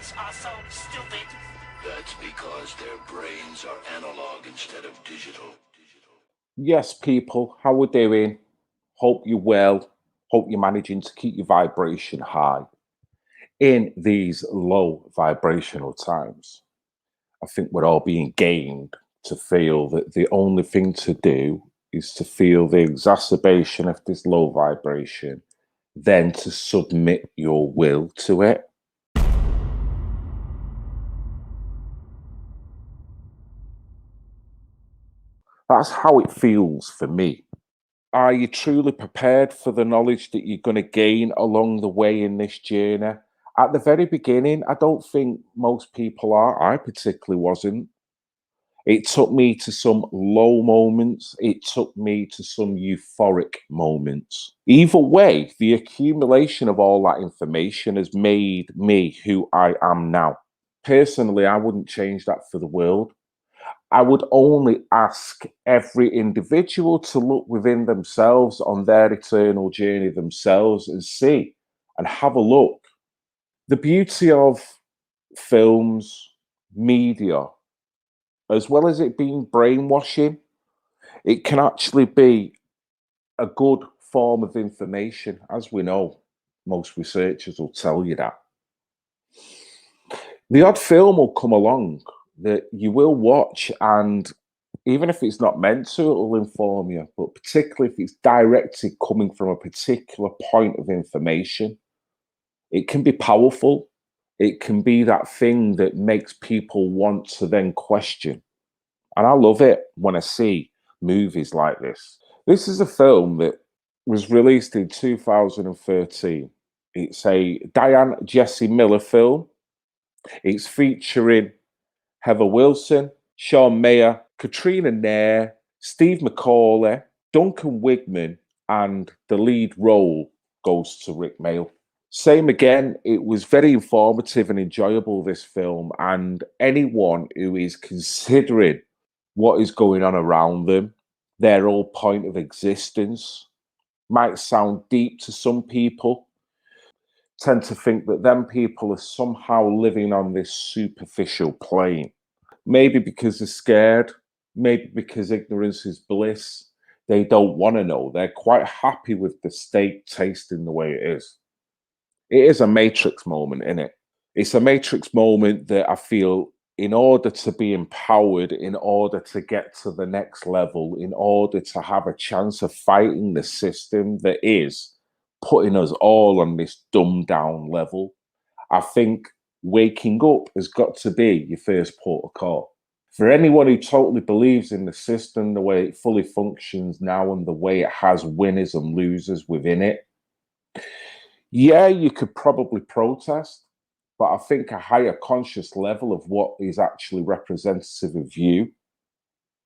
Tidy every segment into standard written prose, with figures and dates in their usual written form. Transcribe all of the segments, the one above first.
humans are so stupid? That's because their brains are analog instead of digital. Yes, people, how we doing? Hope you're well. Hope you're managing to keep your vibration high. In these low vibrational times, I think we're all being gained to feel that the only thing to do is to feel the exacerbation of this low vibration, then to submit your will to it. That's how it feels for me. Are you truly prepared for the knowledge that you're going to gain along the way in this journey? At the very beginning, I don't think most people are. I particularly wasn't. It took me to some low moments. It took me to some euphoric moments. Either way, the accumulation of all that information has made me who I am now. Personally, I wouldn't change that for the world. I would only ask every individual to look within themselves on their eternal journey themselves and see and have a look. The beauty of films, media, as well as it being brainwashing, it can actually be a good form of information. As we know, most researchers will tell you that. The odd film will come along that you will watch, and even if it's not meant to, it will inform you, but particularly if it's directly coming from a particular point of information, it can be powerful. It can be that thing that makes people want to then question. And I love it when I see movies like this. This is a film that was released in 2013. It's a Diane Jessie Miller film. It's featuring Heather Wilson, Sean Mayer, Katrina Nair, Steve McCauley, Duncan Wigman, and the lead role goes to Rick Mayall. Same again, it was very informative and enjoyable, this film, and anyone who is considering what is going on around them, their whole point of existence, might sound deep to some people, tend to think that them people are somehow living on this superficial plane. Maybe because they're scared, maybe because ignorance is bliss. They don't want to know. They're quite happy with the state tasting the way it is. It is a Matrix moment, isn't it? It's a Matrix moment that I feel in order to be empowered, in order to get to the next level, in order to have a chance of fighting the system that is putting us all on this dumbed down level, I think waking up has got to be your first port of call. For anyone who totally believes in the system, the way it fully functions now and the way it has winners and losers within it, yeah, you could probably protest, but I think a higher conscious level of what is actually representative of you,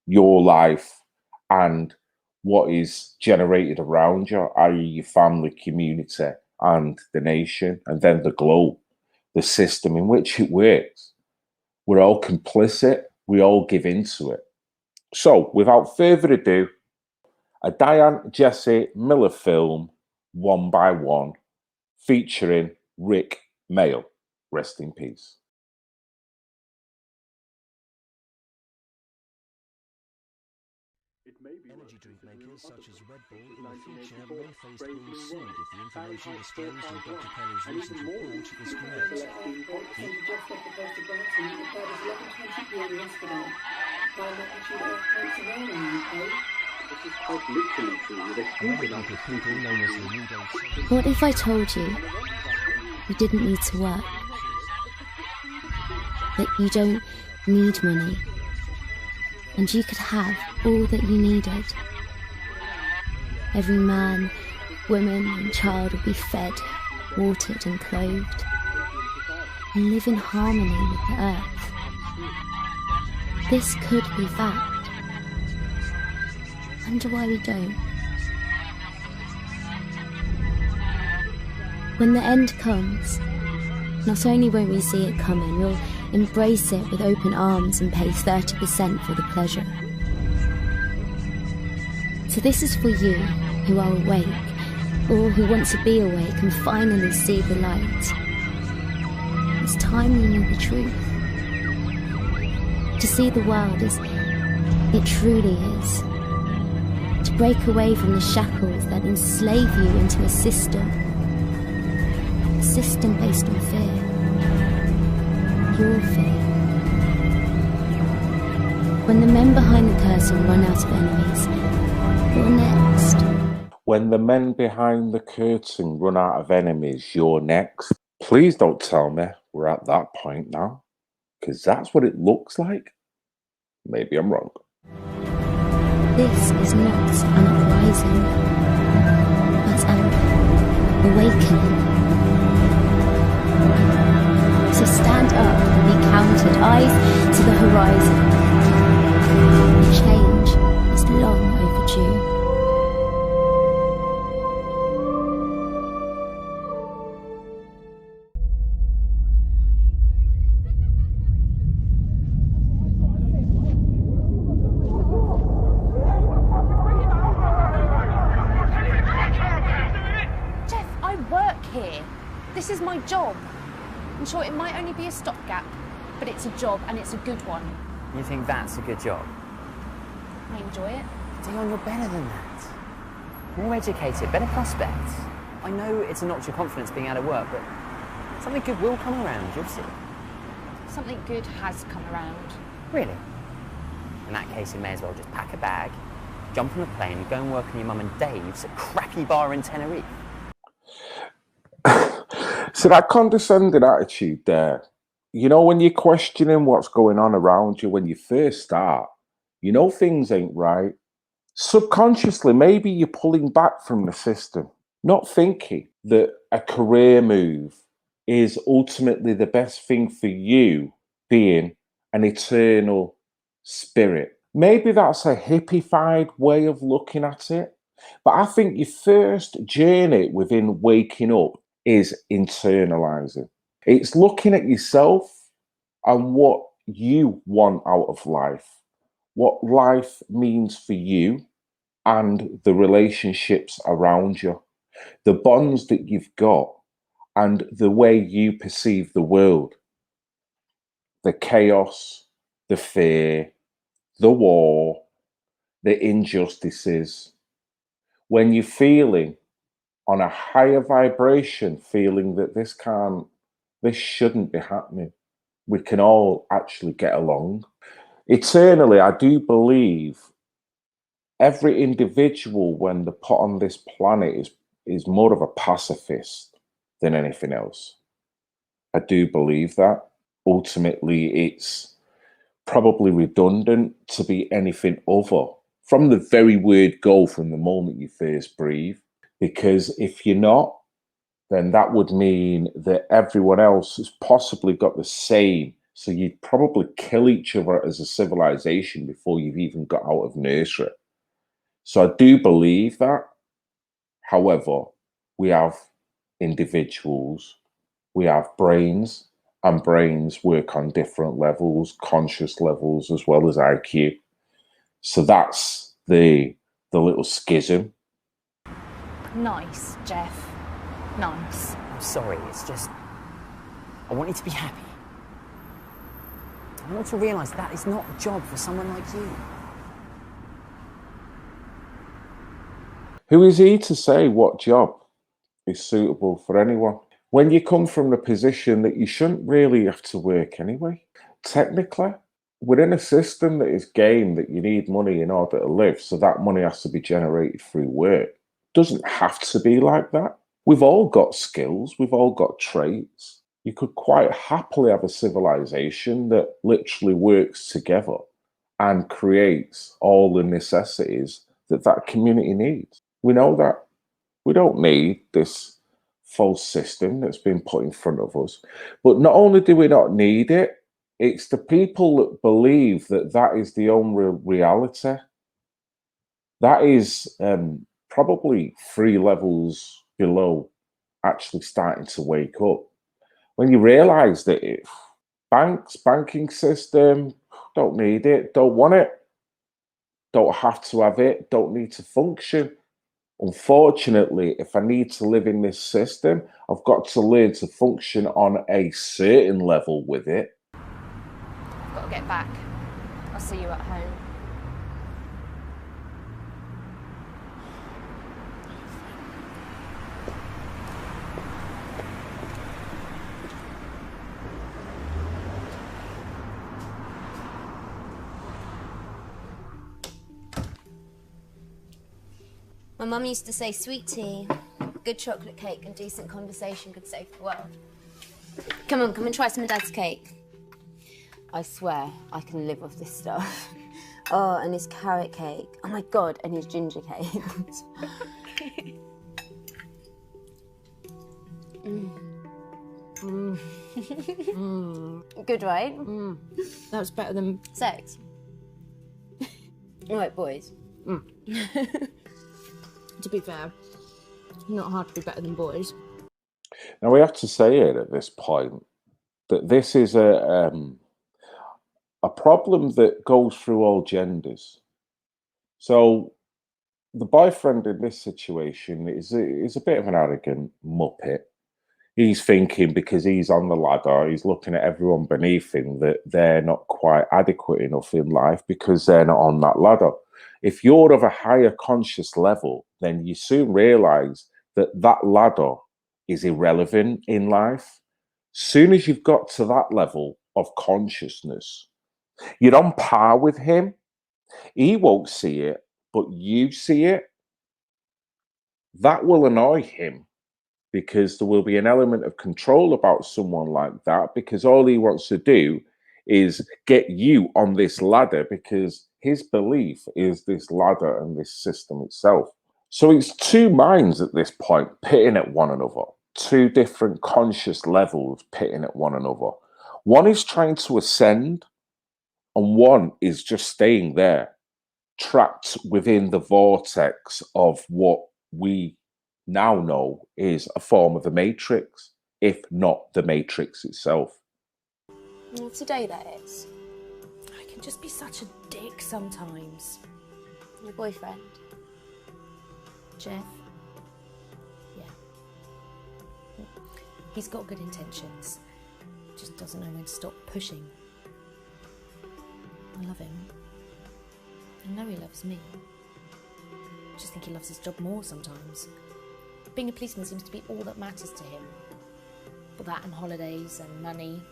your life, and what is generated around you, i.e. your family, community, and the nation, and then the globe, the system in which it works. We're all complicit. We all give into it. So, without further ado, a Diane Jessie Miller film, One by One, featuring Rick Mayall. Rest in peace. Energy drink makers such as Red Bull in the future may face being sued if the information disclosed in Dr. Kelly's recent report is correct. What if I told you you didn't need to work? That you don't need money? And you could have all that you needed. Every man, woman and child would be fed, watered and clothed, and live in harmony with the earth. This could be fact. Wonder why we don't. When the end comes, not only won't we see it coming, we'll embrace it with open arms and pay 30% for the pleasure. So this is for you who are awake, or who want to be awake and finally see the light. It's time you knew the truth. To see the world as it truly is. To break away from the shackles that enslave you into a system. A system based on fear. Your fear. When the men behind the curtain run out of enemies, you're next. When the men behind the curtain run out of enemies, you're next. Please don't tell me we're at that point now, because that's what it looks like. Maybe I'm wrong. This is not an uprising, but an awakening. So stand up and be counted, eyes to the horizon. Change is long overdue. Jeff, I work here. This is my job. I'm sure it might only be a stopgap, but it's a job and it's a good one. You think that's a good job? I enjoy it. Dion, you're better than that. More educated, better prospects. I know it's a knock to your confidence being out of work, but something good will come around, you'll see. Something good has come around. Really? In that case, you may as well just pack a bag, jump on a plane, go and work on your mum and Dave's at crappy bar in Tenerife. So that condescending attitude there, you know, when you're questioning what's going on around you when you first start, you know things ain't right. Subconsciously, maybe you're pulling back from the system, not thinking that a career move is ultimately the best thing for you being an eternal spirit. Maybe that's a hippified way of looking at it, but I think your first journey within waking up is internalizing. It's looking at yourself and what you want out of life, what life means for you and the relationships around you, the bonds that you've got, and the way you perceive the world, the chaos, the fear, the war, the injustices. When you're feeling on a higher vibration, feeling that this shouldn't be happening, we can all actually get along. Eternally, I do believe every individual, when they're put on this planet, is more of a pacifist than anything else. I do believe that. Ultimately, it's probably redundant to be anything other from the very word go, from the moment you first breathe. Because if you're not, then that would mean that everyone else has possibly got the same. So you'd probably kill each other as a civilization before you've even got out of nursery. So I do believe that. However, we have individuals, we have brains, and brains work on different levels, conscious levels, as well as IQ. So that's the little schism. Nice, Jeff. Nice. I'm sorry, it's just, I want you to be happy. I want you to realise that is not a job for someone like you. Who is he to say what job is suitable for anyone? When you come from the position that you shouldn't really have to work anyway. Technically, we're in a system that is game that you need money in order to live, so that money has to be generated through work. Doesn't have to be like that. We've all got skills, we've all got traits. You could quite happily have a civilization that literally works together and creates all the necessities that community needs. We know that. We don't need this false system that's been put in front of us. But not only do we not need it, it's the people that believe that that is the only reality. That is probably 3 levels below actually starting to wake up. When you realize that banking system, don't need it, don't want it, don't have to have it, don't need to function. Unfortunately, if I need to live in this system, I've got to learn to function on a certain level with it. I've got to get back. I'll see you at home. My mum used to say sweet tea, good chocolate cake and decent conversation could save the world. Come on, come and try some of Dad's cake. I swear I can live off this stuff. Oh, and his carrot cake. Oh my God, and his ginger cake. Good, right? That was better than Sex. All right, boys. To be fair, not hard to be better than boys. Now, we have to say it at this point that this is a problem that goes through all genders. So the boyfriend in this situation is a bit of an arrogant muppet. He's thinking because he's on the ladder, he's looking at everyone beneath him that they're not quite adequate enough in life because they're not on that ladder. If you're of a higher conscious level, then you soon realize that that ladder is irrelevant in life. Soon as you've got to that level of consciousness, you're on par with him. He won't see it, but you see it. That will annoy him because there will be an element of control about someone like that because all he wants to do is get you on this ladder because his belief is this ladder and this system itself. So it's two minds at this point pitting at one another, two different conscious levels pitting at one another. One is trying to ascend and one is just staying there, trapped within the vortex of what we now know is a form of the matrix, if not the matrix itself. Today, that is. I can just be such a dick sometimes. Your boyfriend. Jeff? Yeah. He's got good intentions. Just doesn't know when to stop pushing. I love him. I know he loves me. I just think he loves his job more sometimes. Being a policeman seems to be all that matters to him. But that and holidays and money,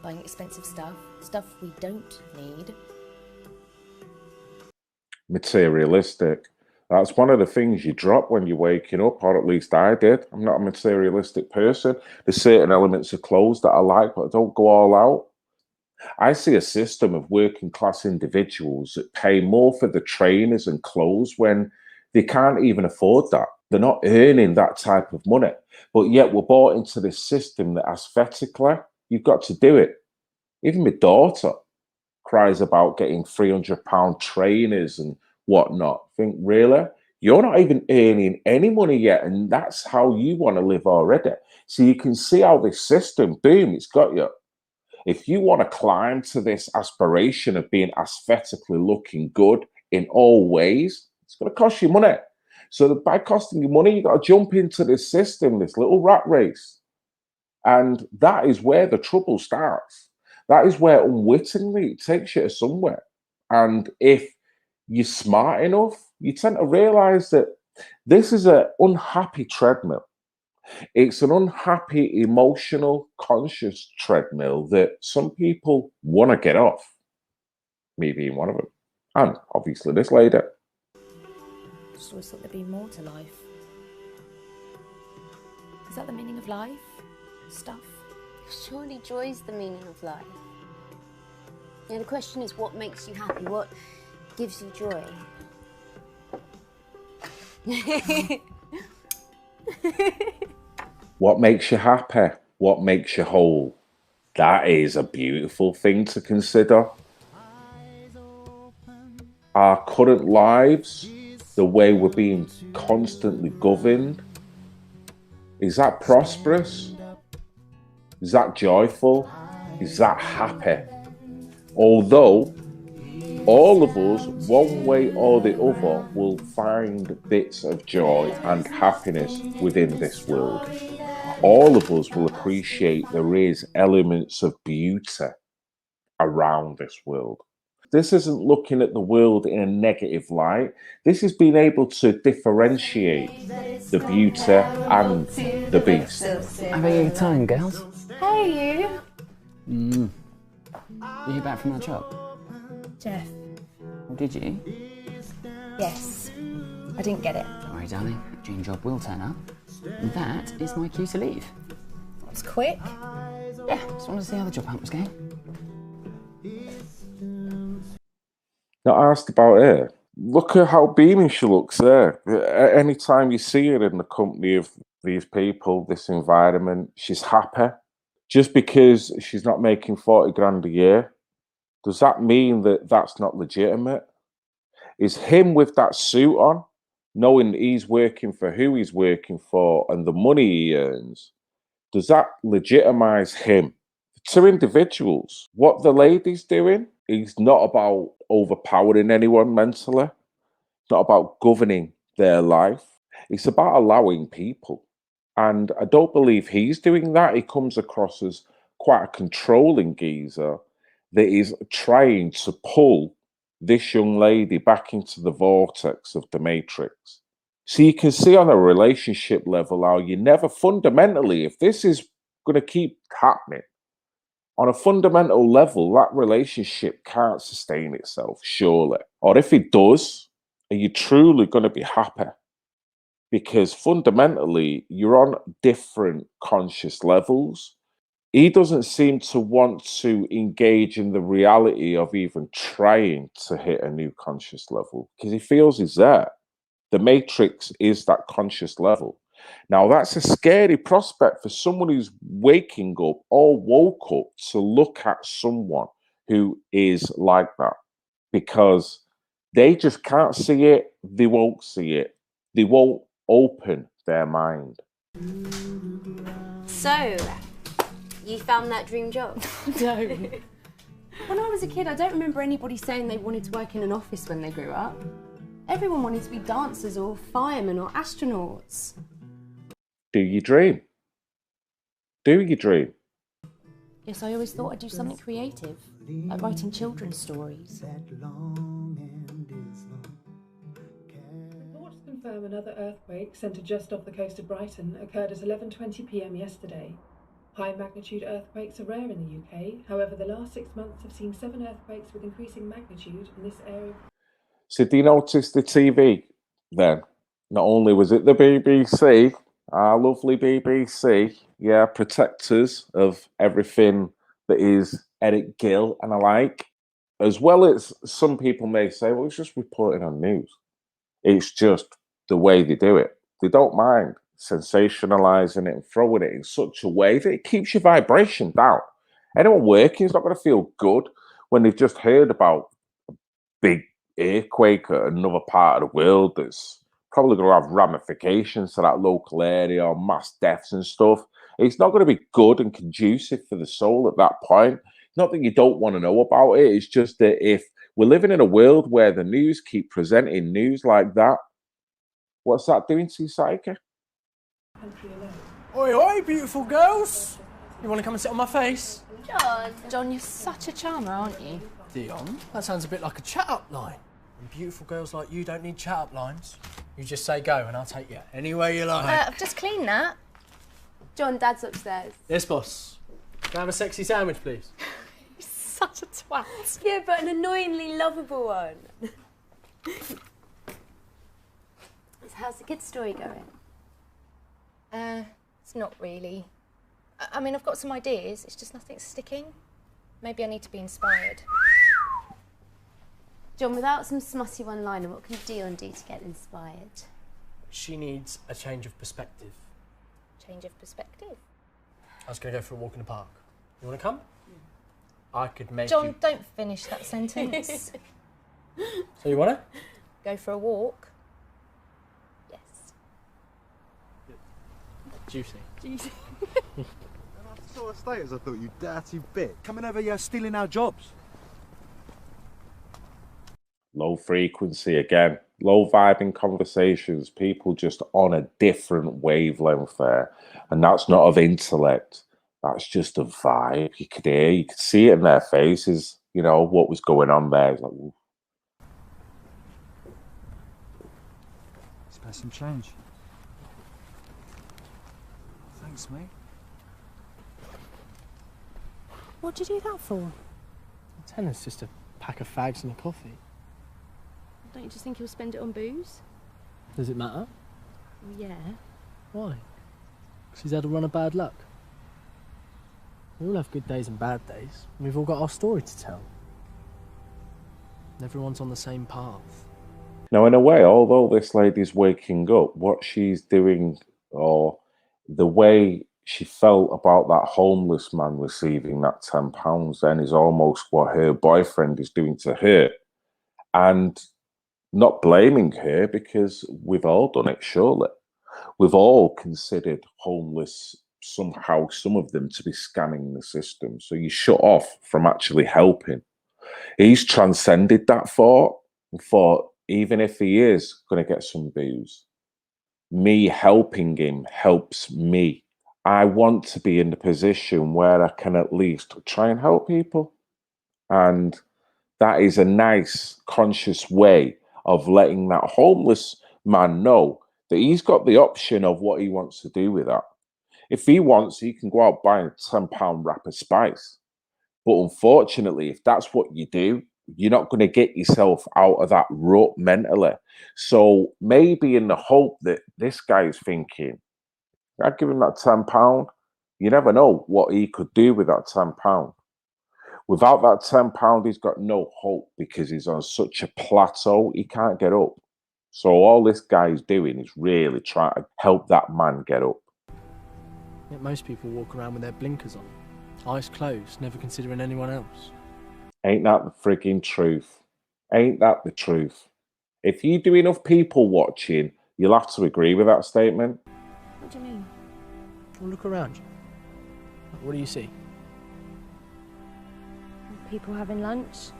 buying expensive stuff we don't need. Materialistic. That's one of the things you drop when you're waking up, or at least I did. I'm not a materialistic person. There's certain elements of clothes that I like, but I don't go all out. I see a system of working class individuals that pay more for the trainers and clothes when they can't even afford that. They're not earning that type of money. But yet we're bought into this system that aesthetically, you've got to do it. Even my daughter cries about getting £300 trainers and whatnot. Think, really? You're not even earning any money yet, and that's how you want to live already. So you can see how this system, boom, it's got you. If you want to climb to this aspiration of being aesthetically looking good in all ways, it's going to cost you money. So by costing you money, you've got to jump into this system, this little rat race. And that is where the trouble starts. That is where unwittingly it takes you to somewhere. And if you're smart enough, you tend to realize that this is an unhappy treadmill. It's an unhappy, emotional, conscious treadmill that some people want to get off. Me being one of them. And obviously this lady. Just always thought there'd be more to life. Is that the meaning of life? Stuff? Surely joy's the meaning of life. Yeah, the question is, what makes you happy? What gives you joy? What makes you happy? What makes you whole? That is a beautiful thing to consider. Our current lives, the way we're being constantly governed, is that prosperous? Is that joyful? Is that happy? Although All of us, one way or the other, will find bits of joy and happiness within this world. All of us will appreciate there is elements of beauty around this world. This isn't looking at the world in a negative light. This is being able to differentiate the beauty and the beast. Have a good time, girls. Hey, you. You get back from that job? Jeff. Or did you? Yes. I didn't get it. Don't worry, darling. A dream job will turn up. And that is my cue to leave. It's quick. Yeah, just wanted to see how the job hunt was going. Not asked about her. Look at how beaming she looks there. Anytime you see her in the company of these people, this environment, she's happy. Just because she's not making 40 grand a year, does that mean that that's not legitimate? Is him with that suit on, knowing he's working for who he's working for and the money he earns, does that legitimize him? Two individuals. What the lady's doing is not about overpowering anyone mentally. It's not about governing their life. It's about allowing people. And I don't believe he's doing that. He comes across as quite a controlling geezer that is trying to pull this young lady back into the vortex of the matrix. So you can see on a relationship level how you never fundamentally, if this is going to keep happening, on a fundamental level, that relationship can't sustain itself, surely. Or if it does, are you truly going to be happy? Because fundamentally, you're on different conscious levels. He doesn't seem to want to engage in the reality of even trying to hit a new conscious level because he feels he's there. The matrix is that conscious level. Now, that's a scary prospect for someone who's waking up or woke up to look at someone who is like that because they just can't see it. They won't see it. They won't open their mind. So, you found that dream job? No. When I was a kid, I don't remember anybody saying they wanted to work in an office when they grew up. Everyone wanted to be dancers or firemen or astronauts. Do you dream? Do you dream? Yes, I always thought I'd do something creative, like writing children's stories. Reports confirm another earthquake centred just off the coast of Brighton occurred at 11:20 p.m. yesterday. High magnitude earthquakes are rare in the UK. However, the last 6 months have seen 7 earthquakes with increasing magnitude in this area. So do you notice the TV then? Not only was it the BBC, our lovely BBC, yeah, protectors of everything that is Eric Gill and alike, as well as some people may say, well, it's just reporting on news. It's just the way they do it. They don't mind sensationalizing it and throwing it in such a way that it keeps your vibration down. Anyone working is not going to feel good when they've just heard about a big earthquake at another part of the world that's probably going to have ramifications to that local area or mass deaths and stuff. It's not going to be good and conducive for the soul at that point. Not that you don't want to know about it. It's just that if we're living in a world where the news keep presenting news like that, what's that doing to your psyche? Oi, oi, beautiful girls! You want to come and sit on my face? John, you're such a charmer, aren't you? Dion, that sounds a bit like a chat-up line. And beautiful girls like you don't need chat-up lines. You just say go and I'll take you anywhere you like. I've just cleaned that. John, Dad's upstairs. Yes, boss. Can I have a sexy sandwich, please? You're such a twat. Yeah, but an annoyingly lovable one. So how's the kid's story going? It's not really. I mean, I've got some ideas, it's just nothing's sticking. Maybe I need to be inspired. John, without some smutty one-liner, what can Dion do to get inspired? She needs a change of perspective. Change of perspective. I was going to go for a walk in the park. You want to come? I could make John, you... don't finish that sentence. So you want to? Go for a walk? Yes. Juicy. Juicy. Sort of status, I thought, you dirty bit. Coming over here stealing our jobs. Low frequency again, low vibing conversations, people just on a different wavelength there. And that's not of intellect. That's just a vibe. You could hear, you could see it in their faces, you know, what was going on there. It's like, ooh. Spare some change. Thanks, mate. What'd you do that for? Tenner's just a pack of fags and a coffee. Don't you just think he'll spend it on booze? Does it matter? Well, yeah. Why? Because he's had a run of bad luck. We all have good days and bad days. We've all got our story to tell. Everyone's on the same path. Now, in a way, although this lady's waking up, what she's doing, or the way she felt about that homeless man receiving that £10 then is almost what her boyfriend is doing to her. And not blaming her, because we've all done it, surely. We've all considered homeless somehow, some of them, to be scamming the system. So you shut off from actually helping. He's transcended that thought and thought, even if he is going to get some booze, me helping him helps me. I want to be in the position where I can at least try and help people. And that is a nice, conscious way of letting that homeless man know that he's got the option of what he wants to do with that. If he wants, he can go out buy a £10 wrap of spice. But unfortunately, if that's what you do, you're not going to get yourself out of that rut mentally. So maybe in the hope that this guy is thinking, I'd give him that £10. You never know what he could do with that £10. Without that £10, he's got no hope because he's on such a plateau, he can't get up. So all this guy is doing is really trying to help that man get up. Yet most people walk around with their blinkers on, eyes closed, never considering anyone else. Ain't that the frigging truth? Ain't that the truth? If you do enough people watching, you'll have to agree with that statement. What do you mean? Well, look around you. What do you see? People having lunch.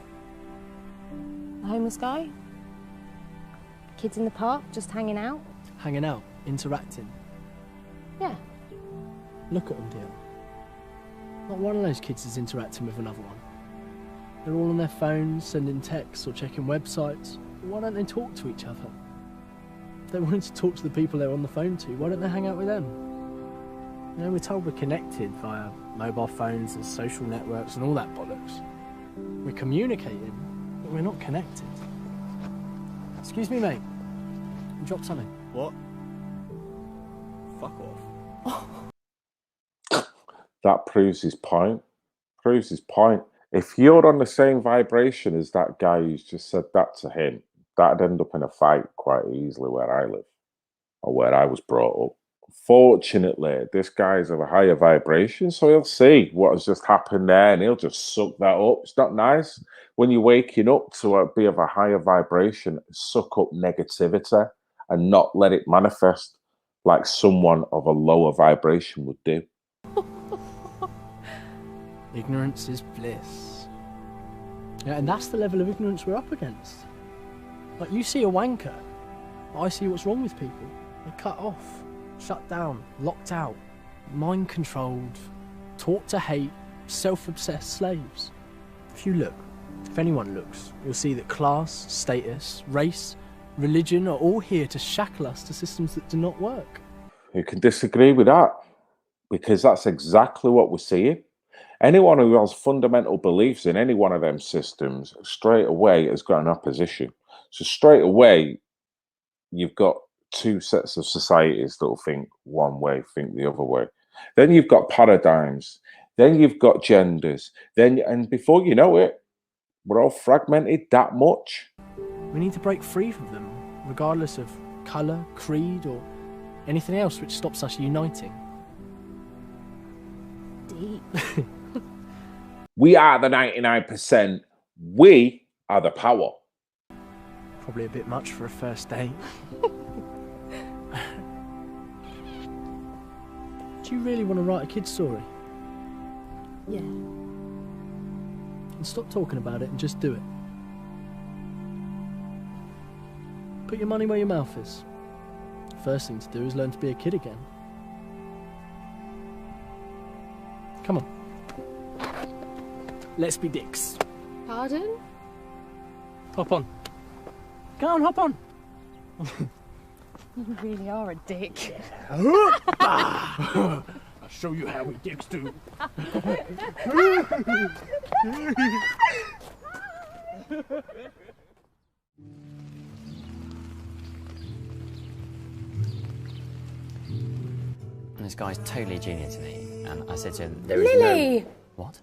A homeless guy. Kids in the park just hanging out. Hanging out, interacting. Yeah. Look at them, dear. Not one of those kids is interacting with another one. They're all on their phones, sending texts or checking websites. Why don't they talk to each other? If they wanted to talk to the people they're on the phone to, why don't they hang out with them? You know, we're told we're connected via mobile phones and social networks and all that bollocks. We're communicating, but we're not connected. Excuse me, mate. You dropped something. What? Fuck off. That proves his point. Proves his point. If you're on the same vibration as that guy who's just said that to him, that'd end up in a fight quite easily where I live, or where I was brought up. Fortunately, this guy's of a higher vibration, so he'll see what has just happened there and he'll just suck that up. It's not nice when you're waking up to be of a higher vibration, suck up negativity and not let it manifest like someone of a lower vibration would do. Ignorance is bliss. Yeah, and that's the level of ignorance we're up against. Like, you see a wanker, I see what's wrong with people. They're cut off, shut down, locked out, mind-controlled, taught to hate, self-obsessed slaves. If you look, if anyone looks, you'll see that class, status, race, religion are all here to shackle us to systems that do not work. Who can disagree with that? Because that's exactly what we're seeing. Anyone who has fundamental beliefs in any one of them systems straight away has got an opposition. So straight away, you've got two sets of societies that will think one way, think the other way. Then you've got paradigms. Then you've got genders. And before you know it, we're all fragmented that much. We need to break free from them, regardless of colour, creed, or anything else which stops us uniting. Deep. We are the 99%. We are the power. Probably a bit much for a first date. Do you really want to write a kid's story? Yeah. And stop talking about it and just do it. Put your money where your mouth is. First thing to do is learn to be a kid again. Come on. Let's be dicks. Pardon? Hop on. Go on, hop on. You really are a dick. I'll show you how we dicks do. And this guy's totally junior to me, and I said to him, there is Lily! no... What?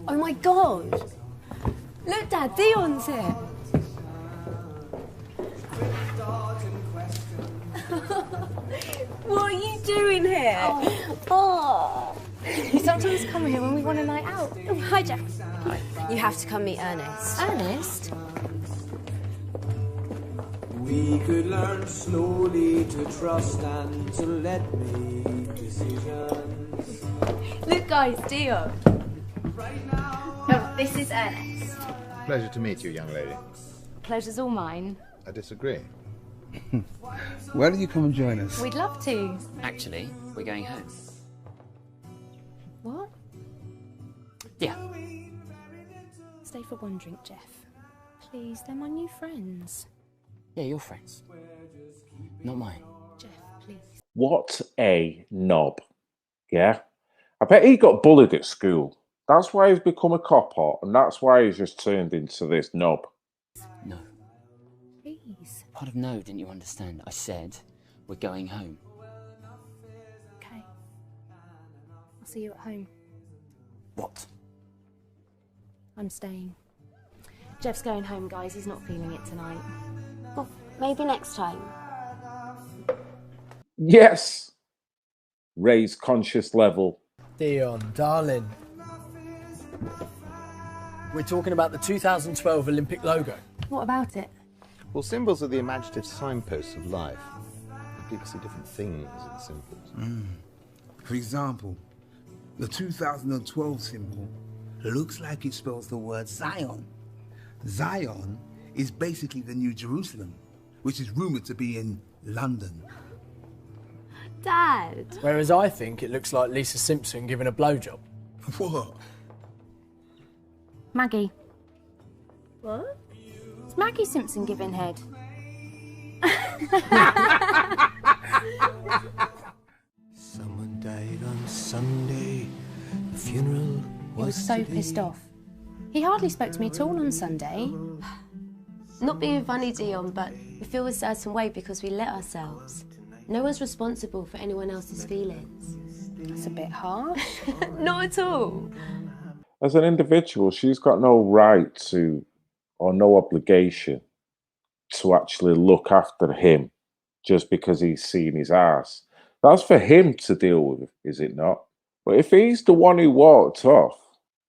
Oh my god! Look, Dad, Dion's here. What are you doing here? Oh. You sometimes come here when we want a night out. Oh, hi, Jeff. Hi. You have to come meet Ernest. Ernest? We could learn slowly to trust and to let make decisions. Look, guys, Dion. Oh, this is Ernest. Pleasure to meet you, young lady. Pleasure's all mine. I disagree. Why don't you come and join us? We'd love to. Actually, we're going home. What? Yeah. Stay for one drink, Jeff. Please, they're my new friends. Yeah, your friends. Not mine. Jeff, please. What a knob. Yeah? I bet he got bullied at school. That's why he's become a cop-out, and that's why he's just turned into this knob. No. Please. Part of no, didn't you understand? I said, we're going home. Okay. I'll see you at home. What? I'm staying. Jeff's going home, guys. He's not feeling it tonight. Well, maybe next time. Yes! Raise conscious level. Dion, darling. We're talking about the 2012 Olympic logo. What about it? Well, symbols are the imaginative signposts of life. People see different things in symbols. For example, the 2012 symbol looks like it spells the word Zion. Zion is basically the New Jerusalem, which is rumoured to be in London. Dad! Whereas I think it looks like Lisa Simpson giving a blowjob. What? Maggie. What? It's Maggie Simpson giving head. Someone died on Sunday. The funeral He was so pissed off. He hardly spoke to me at all on Sunday. Not being funny, Dion, but we feel a certain way because we let ourselves. No one's responsible for anyone else's feelings. That's a bit harsh. Not at all. As an individual, she's got no right to, or no obligation, to actually look after him just because he's seen his ass. That's for him to deal with, is it not? But if he's the one who walked off,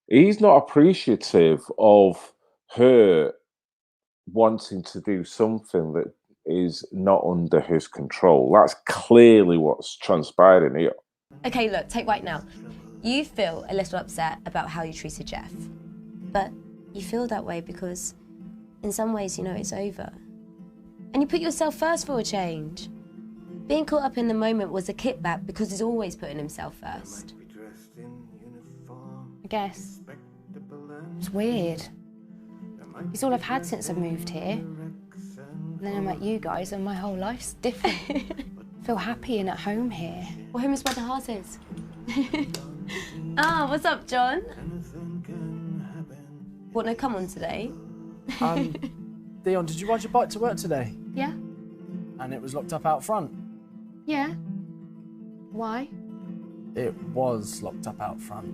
he's not appreciative of her wanting to do something that is not under his control. That's clearly what's transpiring here. Okay, look, take right now. You feel a little upset about how you treated Jeff. But you feel that way because in some ways you know it's over. And you put yourself first for a change. Being caught up in the moment was a kickback because he's always putting himself first. I guess. It's weird. It's all I've had since I've moved here. And then I met you guys and my whole life's different. I feel happy and at home here. Well, home is where the heart is. Ah, what's up, John? What, no come on today? Dion, did you ride your bike to work today? Yeah? And it was locked up out front? Yeah. Why? It was locked up out front.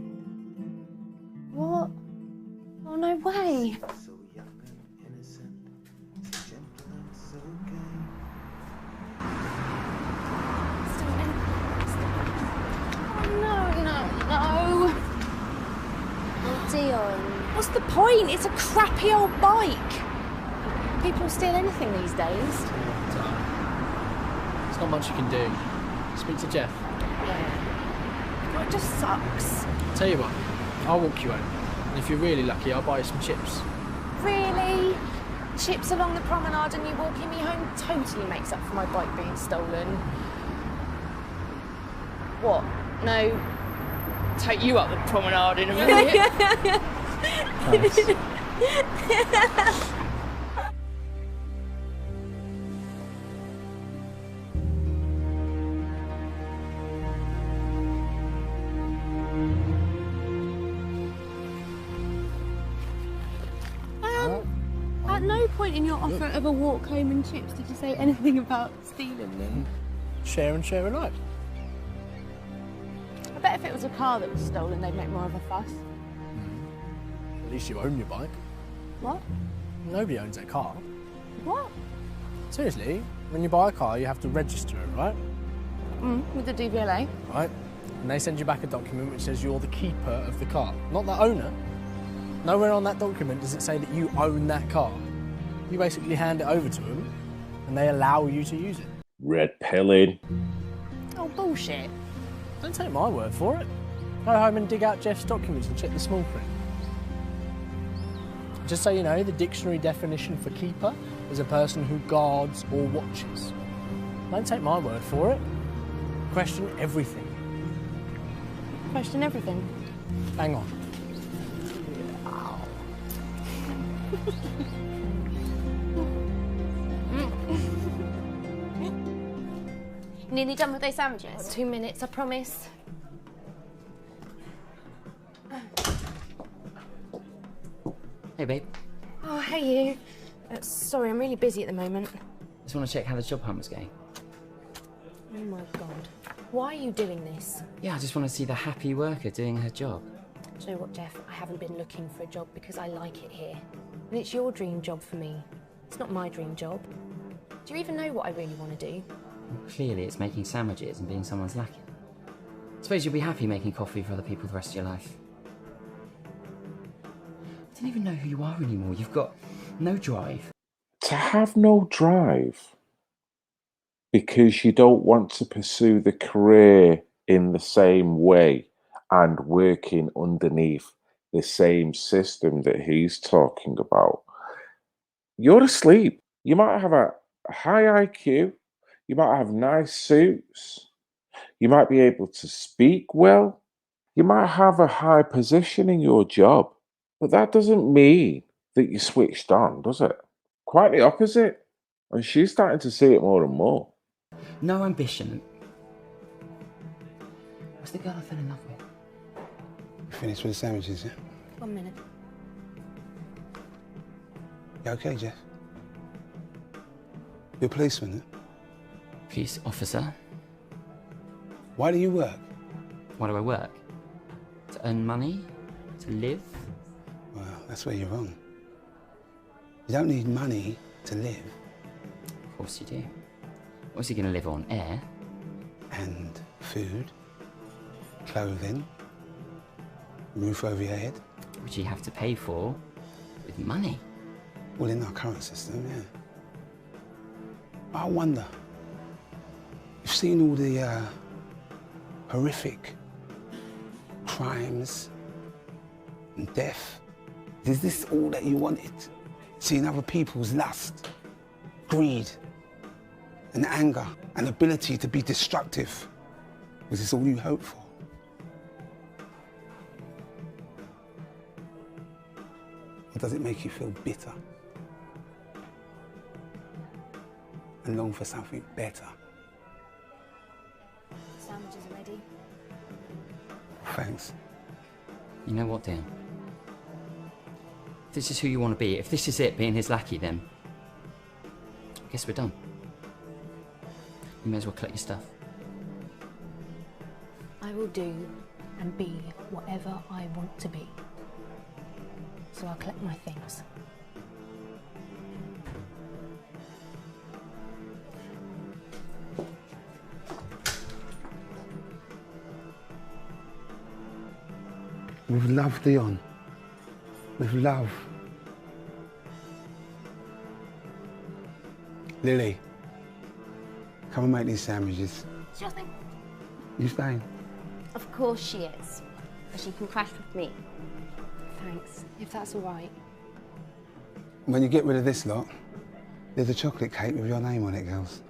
What? Oh, no way. No. Oh, Dion. What's the point? It's a crappy old bike. People steal anything these days. There's not much you can do. Speak to Jeff. Yeah. God, it just sucks. Tell you what, I'll walk you home. And if you're really lucky, I'll buy you some chips. Really? chips along the promenade and you walking me home totally makes up for my bike being stolen. What? No, take you up the promenade in a minute. At no point in your offer of a walk home and chips did you say anything about stealing them. Share and share alike. I bet if it was a car that was stolen, they'd make more of a fuss. At least you own your bike. What? Nobody owns their car. What? Seriously, when you buy a car, you have to register it, right? With the DVLA. Right. And they send you back a document which says you're the keeper of the car, not the owner. Nowhere on that document does it say that you own that car. You basically hand it over to them and they allow you to use it. Red pilling. Oh, bullshit. Don't take my word for it. Go home and dig out Jeff's documents and check the small print. Just so you know, the dictionary definition for keeper is a person who guards or watches. Don't take my word for it. Question everything. Question everything. Hang on. Nearly done with those sandwiches? 2 minutes, I promise. Hey, babe. Oh, hey you. Sorry, I'm really busy at the moment. Just want to check how the job hunt was going. Oh my God. Why are you doing this? Yeah, I just want to see the happy worker doing her job. Do you know what, Jeff? I haven't been looking for a job because I like it here. And it's your dream job for me. It's not my dream job. Do you even know what I really want to do? Well, clearly it's making sandwiches and being someone's lackey. I suppose you'll be happy making coffee for other people the rest of your life. I don't even know who you are anymore. You've got no drive. To have no drive because you don't want to pursue the career in the same way and working underneath the same system that he's talking about. You're asleep. You might have a high IQ. You might have nice suits. You might be able to speak well. You might have a high position in your job. But that doesn't mean that you switched on, does it? Quite the opposite. And she's starting to see it more and more. No ambition. What's the girl I fell in love with? You finished with the sandwiches, yeah? 1 minute. You okay, Jeff? You're a policeman, huh? Police officer. Why do you work? Why do I work? To earn money? To live? Well, that's where you're wrong. You don't need money to live. Of course you do. What's he going to live on? Air? And food, clothing, roof over your head. Which you have to pay for with money. Well, in our current system, yeah. I wonder, you've seen all the horrific crimes and death. Is this all that you wanted? Seeing other people's lust, greed, and anger, and ability to be destructive. Was this all you hoped for? Or does it make you feel bitter? And long for something better? Sandwiches are ready. Thanks. You know what, Dan? If this is who you want to be, if this is it, being his lackey, then I guess we're done. You may as well collect your stuff. I will do and be whatever I want to be. So I'll collect my things. With love, Dion. With love. Lily, come and make these sandwiches. Sure thing. You staying? Of course she is. But she can crash with me. Thanks, if that's all right. When you get rid of this lot, there's a chocolate cake with your name on it, girls.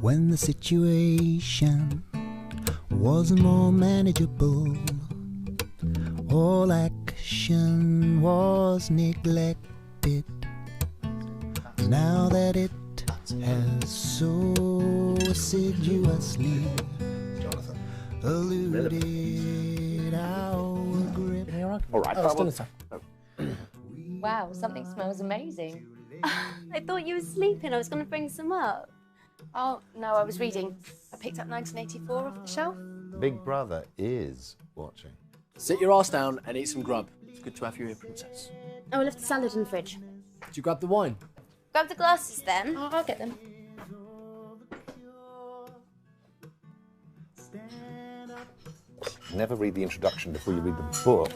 When the situation was more manageable, all action was neglected. Now that it has so assiduously eluded our grip. All right. Wow, something smells amazing. I thought you were sleeping. I was going to bring some up. Oh, no, I was reading. I picked up 1984 off the shelf. Big Brother is watching. Sit your ass down and eat some grub. It's good to have you here, Princess. Oh, I left the salad in the fridge. Did you grab the wine? Grab the glasses then. Oh, I'll get them. Never read the introduction before you read the book.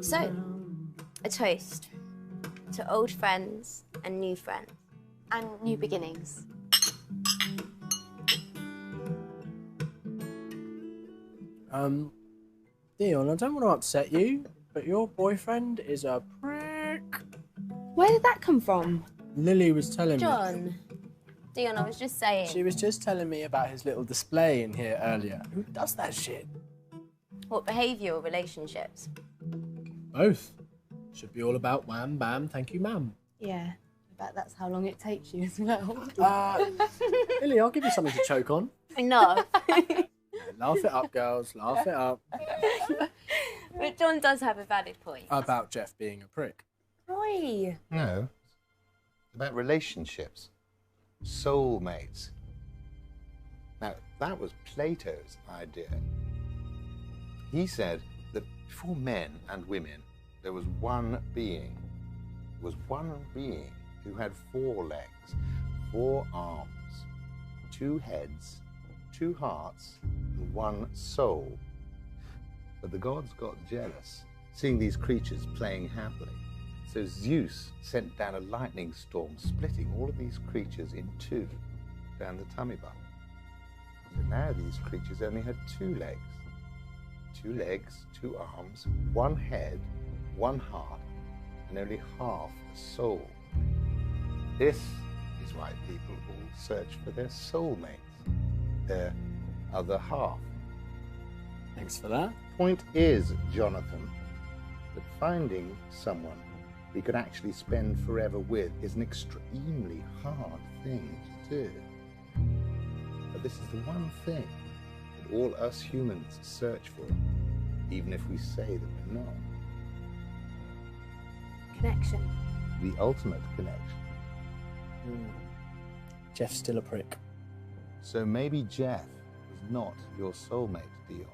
So, a toast to old friends and new friends. And new beginnings. Dion, I don't want to upset you, but your boyfriend is a prick. Where did that come from? Lily was telling me. John. Dion, I was just saying. She was just telling me about his little display in here earlier. Who does that shit? What, behaviour or relationships? Both. Should be all about wham, bam, thank you, ma'am. Yeah, I bet that's how long it takes you as well. Lily, I'll give you something to choke on. Enough. Laugh it up, girls. Laugh it up. But John does have a valid point. About Jeff being a prick. Roy. No. About relationships. Soulmates. Now, that was Plato's idea. He said that before men and women, there was one being. There was one being who had 4 legs, 4 arms, 2 heads, 2 hearts, and 1 soul. But the gods got jealous, seeing these creatures playing happily. So Zeus sent down a lightning storm, splitting all of these creatures in 2 down the tummy button. So now these creatures only had 2 legs. 2 legs, 2 arms, 1 head, 1 heart, and only half a soul. This is why people all search for their soulmates, their other half. Thanks for that. Point is, Jonathan, that finding someone we could actually spend forever with is an extremely hard thing to do. But this is the one thing that all us humans search for, even if we say that we're not. Connection. The ultimate connection. Jeff's still a prick. So maybe Jeff is not your soulmate, Dion.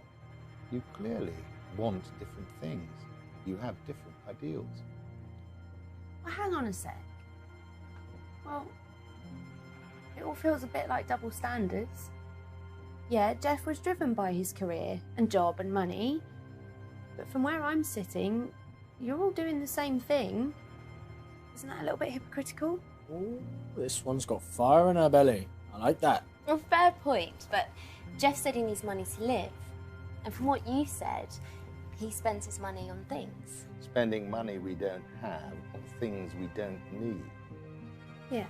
You clearly want different things. You have different ideals. Well, hang on a sec. Well, it all feels a bit like double standards. Yeah, Jeff was driven by his career and job and money, but from where I'm sitting, you're all doing the same thing. Isn't that a little bit hypocritical? Ooh, this one's got fire in her belly. I like that. Well, fair point, but Jeff said he needs money to live. And from what you said, he spends his money on things. Spending money we don't have on things we don't need. Yeah.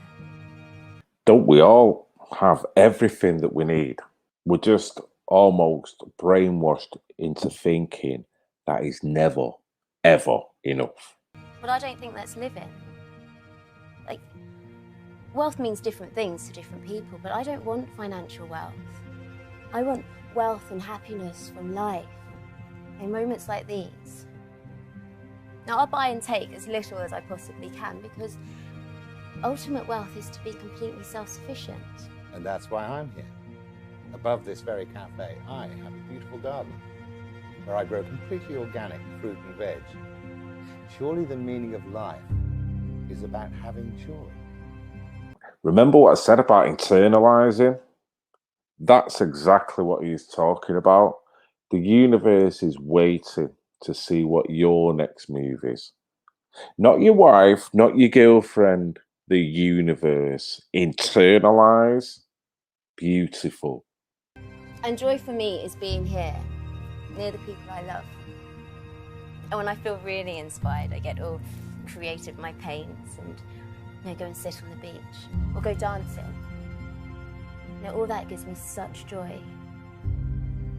Don't we all have everything that we need? We're just almost brainwashed into thinking that is never, ever enough. But I don't think that's living. Like, wealth means different things to different people, but I don't want financial wealth. I want wealth and happiness from life in moments like these. Now, I'll buy and take as little as I possibly can because ultimate wealth is to be completely self-sufficient. And that's why I'm here. Above this very cafe, I have a beautiful garden where I grow completely organic fruit and veg. Surely the meaning of life is about having joy. Remember what I said about internalizing? That's exactly what he's talking about. The universe is waiting to see what your next move is. Not your wife, not your girlfriend. The universe. Internalize. Beautiful. And joy for me is being here, near the people I love. And when I feel really inspired, I get all creative with my paints and go and sit on the beach or go dancing. All that gives me such joy.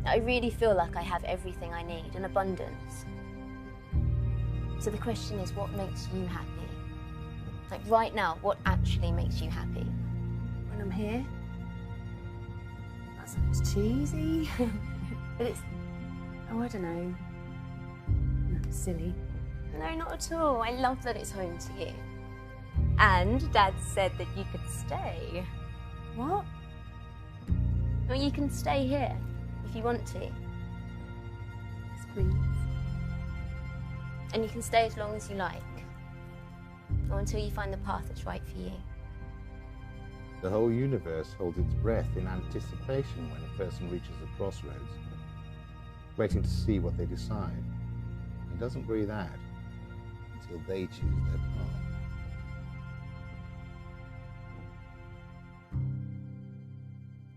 I really feel like I have everything I need in abundance. So the question is, what makes you happy? Like right now, what actually makes you happy? When I'm here? That sounds cheesy. But it's, oh, I don't know. No, silly. No, not at all. I love that it's home to you. And Dad said that you could stay. What? Well, you can stay here if you want to. Yes, please. And you can stay as long as you like, or until you find the path that's right for you. The whole universe holds its breath in anticipation when a person reaches a crossroads, waiting to see what they decide. It doesn't breathe out until they choose their path.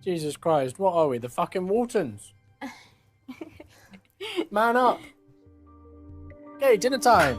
Jesus Christ, what are we? The fucking Waltons? Man up! Okay, dinner time!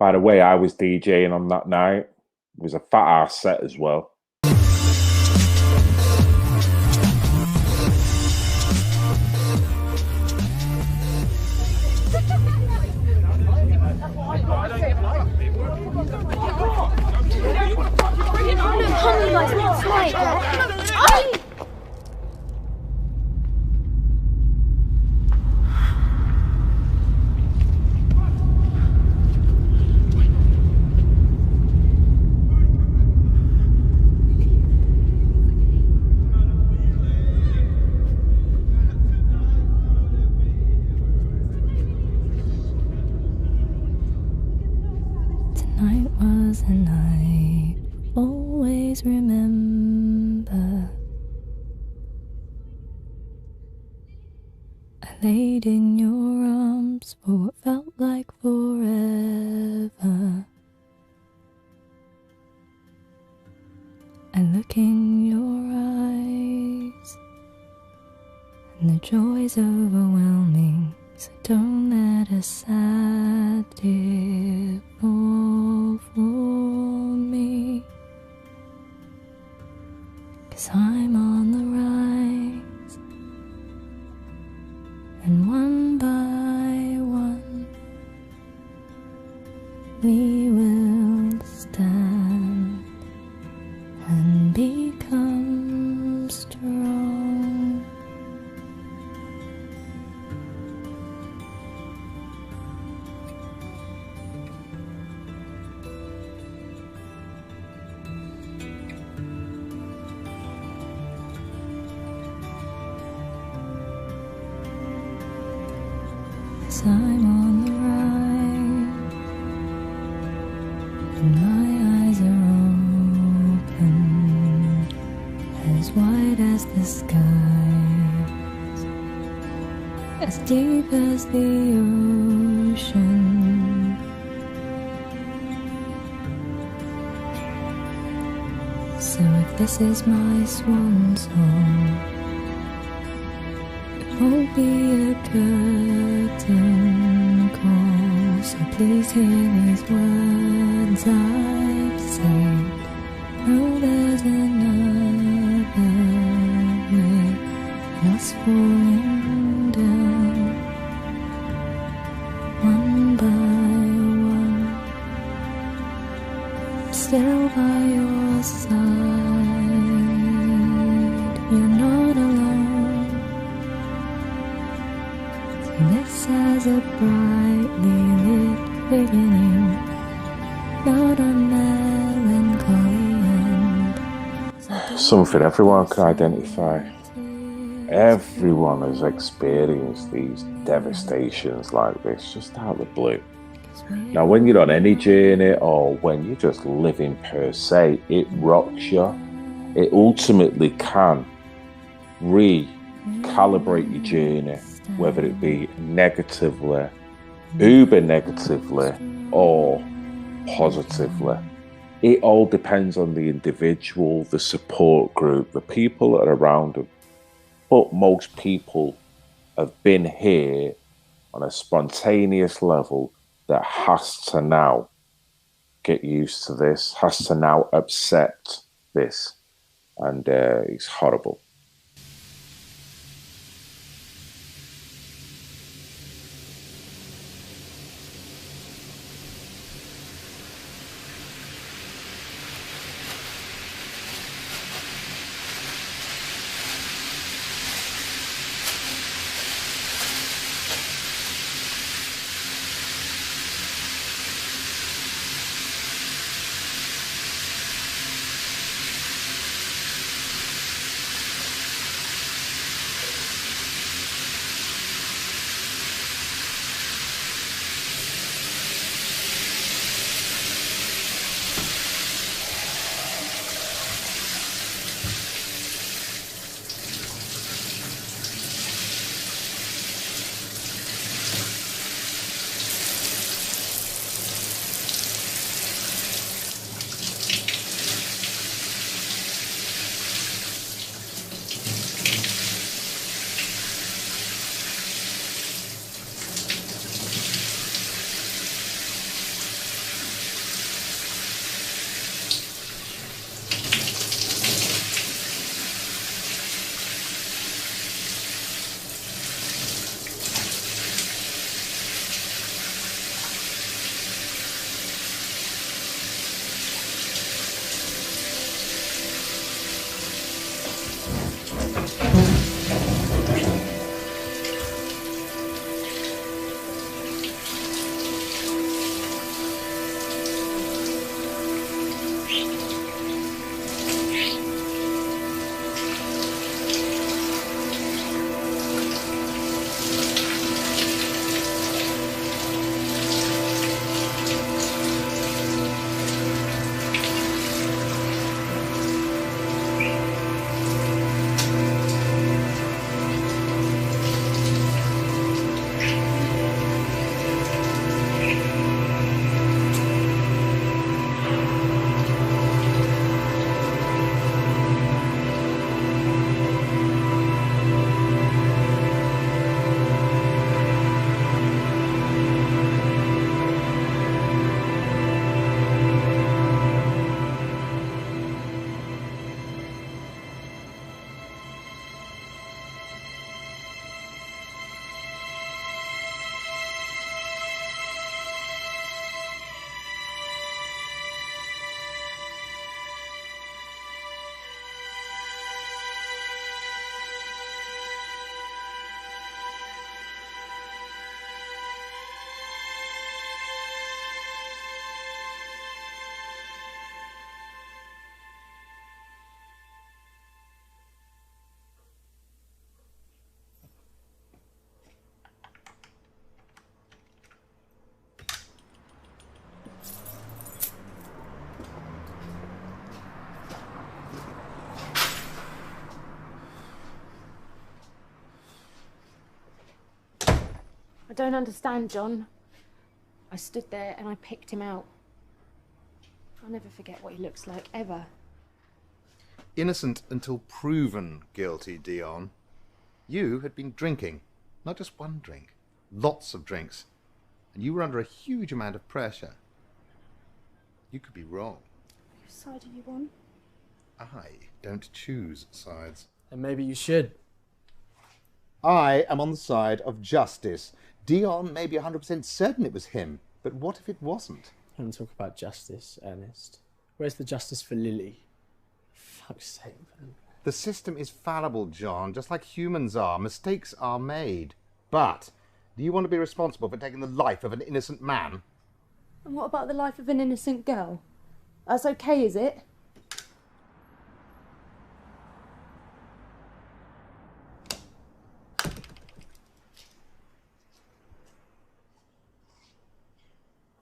By the way, I was DJing on that night. It was a fat ass set as well. Tonight was a night always remember. I laid in your arms for what felt like forever. I look in your eyes and the joy's overwhelming. So don't let a sad tear fall for me, 'cause I'm on the rise, and one by one we will stand and become strong. As I'm on the ride, and my eyes are open, as wide as the skies, as deep as the ocean. So if this is my swan song, it won't be a curtain call. So please hear these words I've said. No, there's another way than us falling down, one by one, still by your side. You're not alone. This has a brightly lit beginning, not a melancholy end. Something everyone can identify. Everyone has experienced these devastations like this, just out of the blue. Now, when you're on any journey or when you're just living per se, it rocks you. It ultimately can recalibrate your journey, whether it be negatively, uber negatively, or positively. It all depends on the individual, the support group, the people that are around them. But most people have been here on a spontaneous level that has to now get used to this, has to now accept this. And it's horrible. I don't understand, John. I stood there and I picked him out. I'll never forget what he looks like, ever. Innocent until proven guilty, Dion. You had been drinking. Not just one drink. Lots of drinks. And you were under a huge amount of pressure. You could be wrong. Whose side are you on? I don't choose sides. And maybe you should. I am on the side of justice. Dion may be 100% certain it was him, but what if it wasn't? Don't talk about justice, Ernest. Where's the justice for Lily? For fuck's sake, man. The system is fallible, John, just like humans are. Mistakes are made. But do you want to be responsible for taking the life of an innocent man? And what about the life of an innocent girl? That's okay, is it?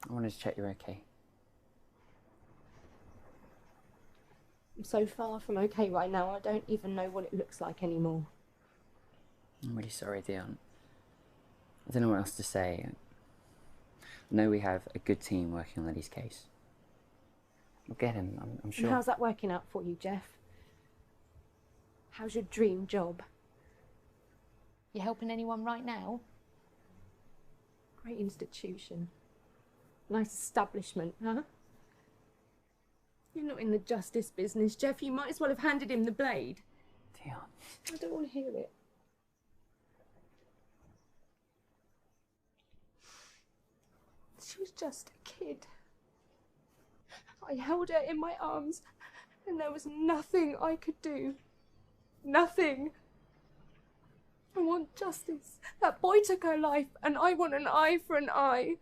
I wanted to check you're okay. I'm so far from okay right now, I don't even know what it looks like anymore. I'm really sorry, Dion. I don't know what else to say. I know we have a good team working on Lily's case. We'll get him, I'm sure. And how's that working out for you, Jeff? How's your dream job? You helping anyone right now? Great institution. Nice establishment, huh? You're not in the justice business, Jeff. You might as well have handed him the blade. Dion. I don't want to hear it. She was just a kid. I held her in my arms and there was nothing I could do. Nothing. I want justice. That boy took her life and I want an eye for an eye.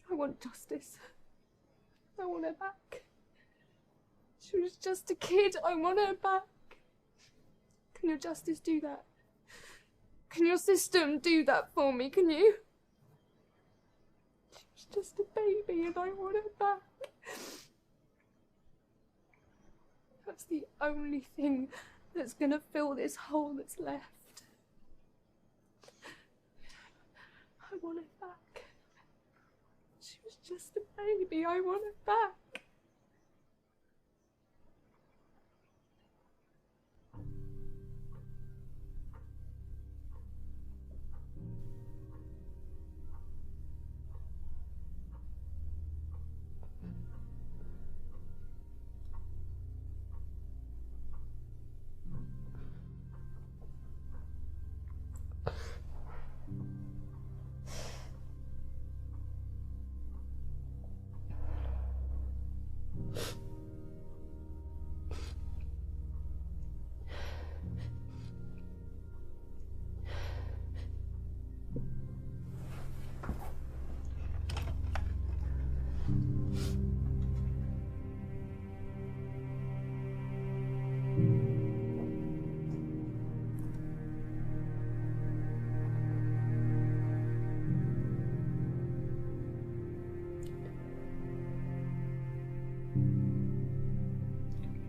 I want justice. I want her back. She was just a kid. I want her back. Can your justice do that? Can your system do that for me? Can you? She was just a baby and I want her back. That's the only thing that's gonna fill this hole that's left. I want her back. She was just a baby. I want her back.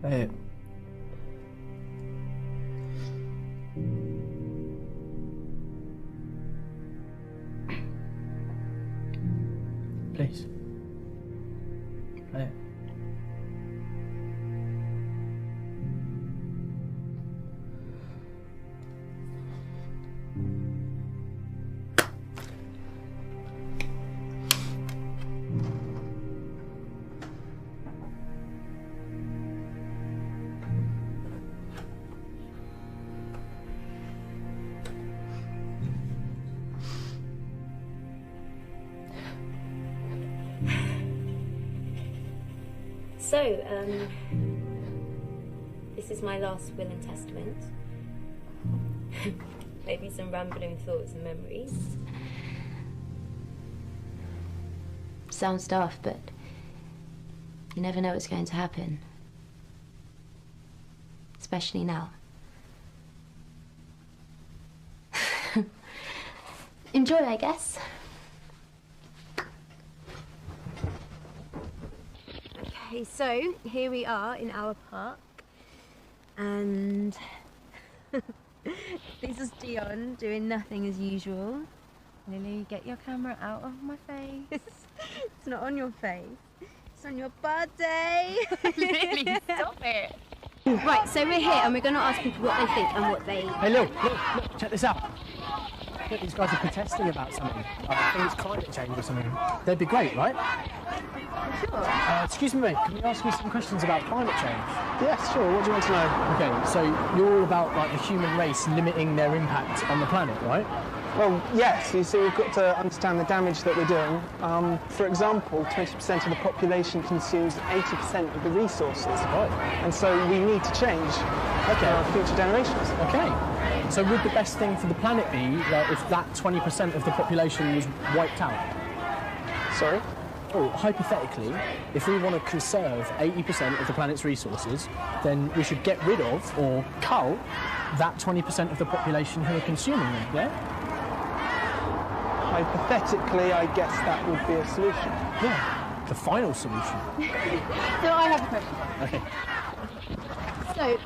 Hey. Please. Play it. So, this is my last will and testament. Maybe some rambling thoughts and memories. Sounds daft, but you never know what's going to happen. Especially now. Enjoy, I guess. Okay, so here we are in our park, and this is Dion doing nothing as usual. Lily, get your camera out of my face. It's not on your face. It's on your birthday. Lily, stop it. Right, so we're here and we're going to ask people what they think and what they... Hey, look, check this out. Look, these guys are protesting about something. I think it's climate change or something. They'd be great, right? Sure. Excuse me, mate, can we ask you some questions about climate change? Yes, sure. What do you want to know? Okay, so you're all about like the human race limiting their impact on the planet, right? Well, yes. You see, we've got to understand the damage that we're doing. For example, 20% of the population consumes 80% of the resources. Right. And so we need to change for our future generations. Okay. So would the best thing for the planet be like, if that 20% of the population was wiped out? Sorry? Oh, hypothetically, if we want to conserve 80% of the planet's resources, then we should get rid of or cull that 20% of the population who are consuming them, yeah? Hypothetically, I guess that would be a solution. Yeah, the final solution. So I have a question. Okay. So,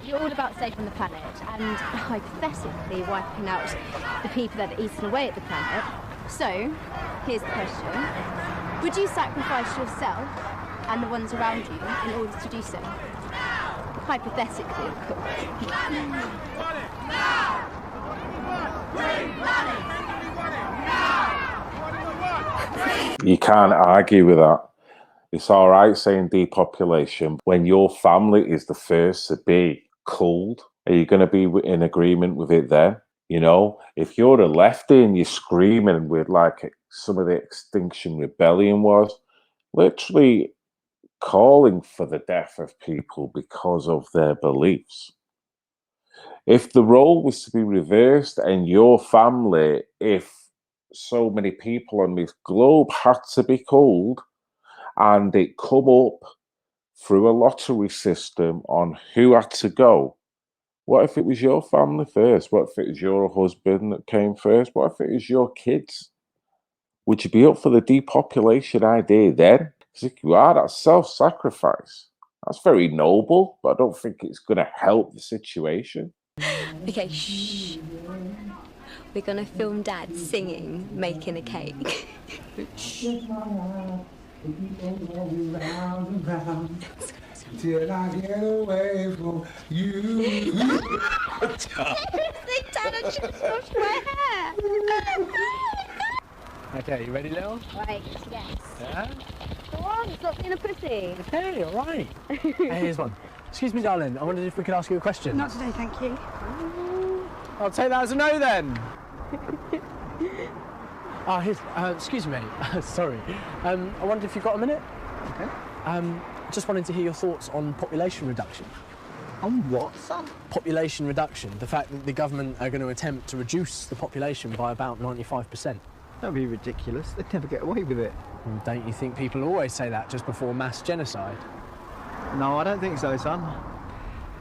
you're all about saving the planet and hypothetically wiping out the people that are eating away at the planet. So, here's the question. Would you sacrifice yourself and the ones around you in order to do so? Hypothetically, of You can't argue with that. It's all right saying depopulation when your family is the first to be culled. Are you going to be in agreement with it then? You know, if you're a lefty and you're screaming with like some of the Extinction Rebellion was, literally calling for the death of people because of their beliefs. If the role was to be reversed and your family, if so many people on this globe had to be culled and it come up through a lottery system on who had to go, what if it was your family first? What if it was your husband that came first? What if it was your kids? Would you be up for the depopulation idea then? Because if you are, that's self-sacrifice. That's very noble, but I don't think it's going to help the situation. Okay, shh. We're going to film Dad singing, making a cake. Till I get away from you. Seriously, Dad, I just washed my hair. Okay, you ready, Lil? Right, yes. Yeah? Go on, stop being a pussy. Okay, all right. Hey, here's one. Excuse me, darling. I wondered if we could ask you a question. Not today, thank you. I'll take that as a no then. Here's, excuse me. Sorry. I wondered if you've got a minute. Okay. Just wanted to hear your thoughts on population reduction. On what, son? Population reduction. The fact that the government are going to attempt to reduce the population by about 95%. That would be ridiculous. They'd never get away with it. And don't you think people always say that just before mass genocide? No, I don't think so, son.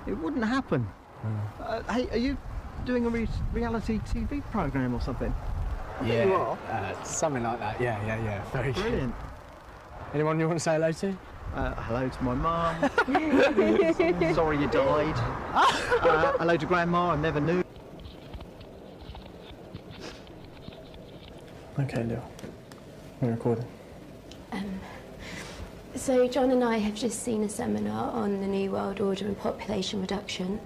It wouldn't happen. Hey, are you doing a reality TV programme or something? I think you are. Something like that. Yeah. Very brilliant. Good. Anyone you want to say hello to? Hello to my mum. Sorry you died. Hello to Grandma, I never knew. Okay, Lil. We're recording. So John and I have just seen a seminar on the New World Order and population reduction.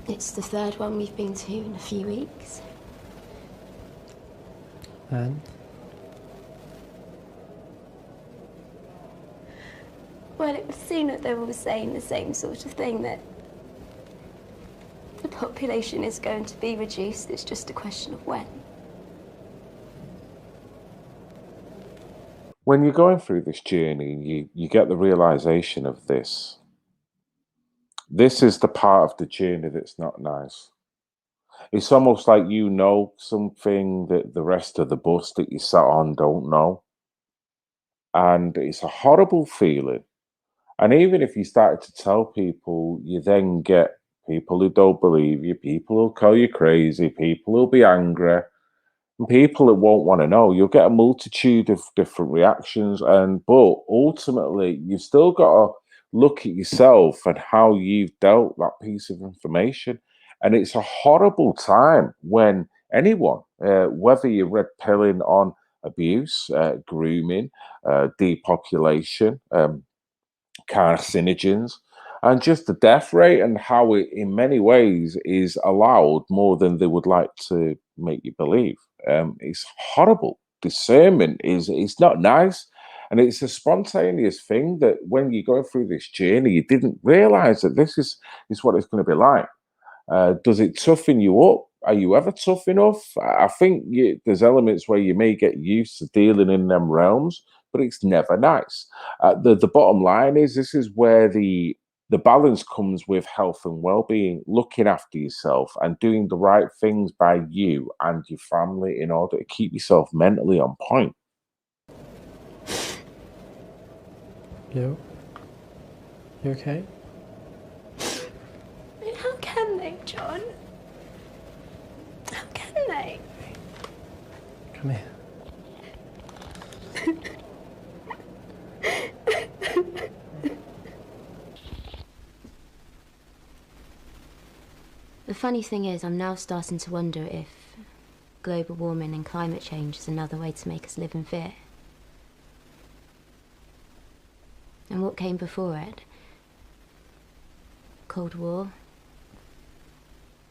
It's the third one we've been to in a few weeks. And? Well, it would seem that they're all saying the same sort of thing, that the population is going to be reduced, it's just a question of when. When you're going through this journey, you get the realization of this. This is the part of the journey that's not nice. It's almost like you know something that the rest of the bus that you sat on don't know. And it's a horrible feeling. And even if you started to tell people, you then get people who don't believe you, people who'll call you crazy, people who'll be angry, and people that won't want to know. You'll get a multitude of different reactions, but ultimately, you've still got to look at yourself and how you've dealt that piece of information. And it's a horrible time when anyone, whether you're red pilling on abuse, grooming, depopulation, carcinogens, And just the death rate and how it, in many ways, is allowed more than they would like to make you believe. It's horrible. Discernment is not nice. And it's a spontaneous thing that when you're going through this journey, you didn't realize that this is what it's going to be like. Does it toughen you up? Are you ever tough enough? I think there's elements where you may get used to dealing in them realms, but it's never nice. The bottom line is this is where the balance comes with health and well-being, looking after yourself and doing the right things by you and your family in order to keep yourself mentally on point. You okay? How can they, John? How can they? Come here. The funny thing is, I'm now starting to wonder if global warming and climate change is another way to make us live in fear. And what came before it? Cold War,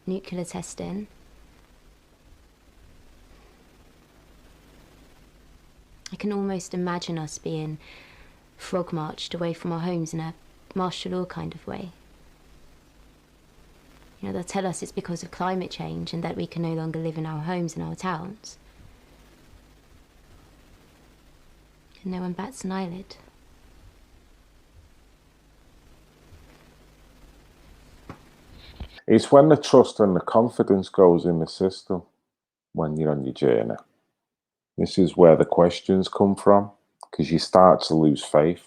nuclear testing. I can almost imagine us being frog marched away from our homes in a martial law kind of way. You know, they'll tell us it's because of climate change and that we can no longer live in our homes and our towns. And no one bats an eyelid. It's when the trust and the confidence goes in the system when you're on your journey. This is where the questions come from, because you start to lose faith.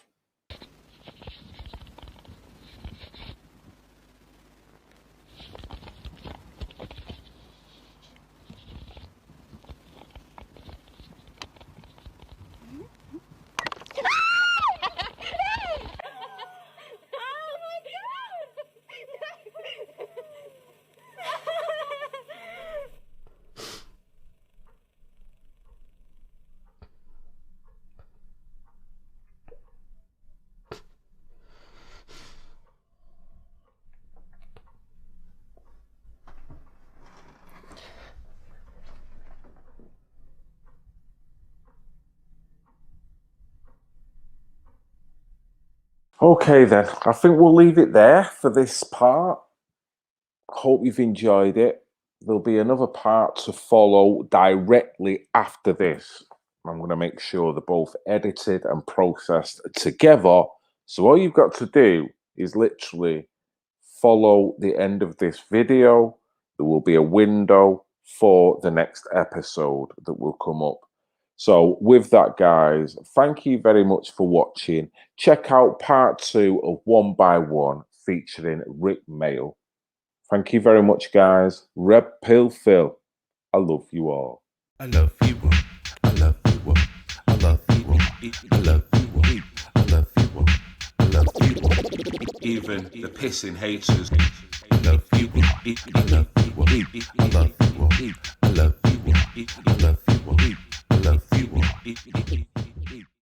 Okay then, I think we'll leave it there for this part. Hope you've enjoyed it. There'll be another part to follow directly after this. I'm going to make sure they're both edited and processed together. So all you've got to do is literally follow the end of this video. There will be a window for the next episode that will come up. So with that, guys, thank you very much for watching. Check out part 2 of 1 by 1 featuring Rick Mail. Thank you very much, guys. Red Pill Phil, I love you all. I love you all. I love you all. I love you all. I love you all. I love you all. I love you all. Even the pissing haters. I love you all. I love you all. I love you all. I love you all. I love you all. I love you all.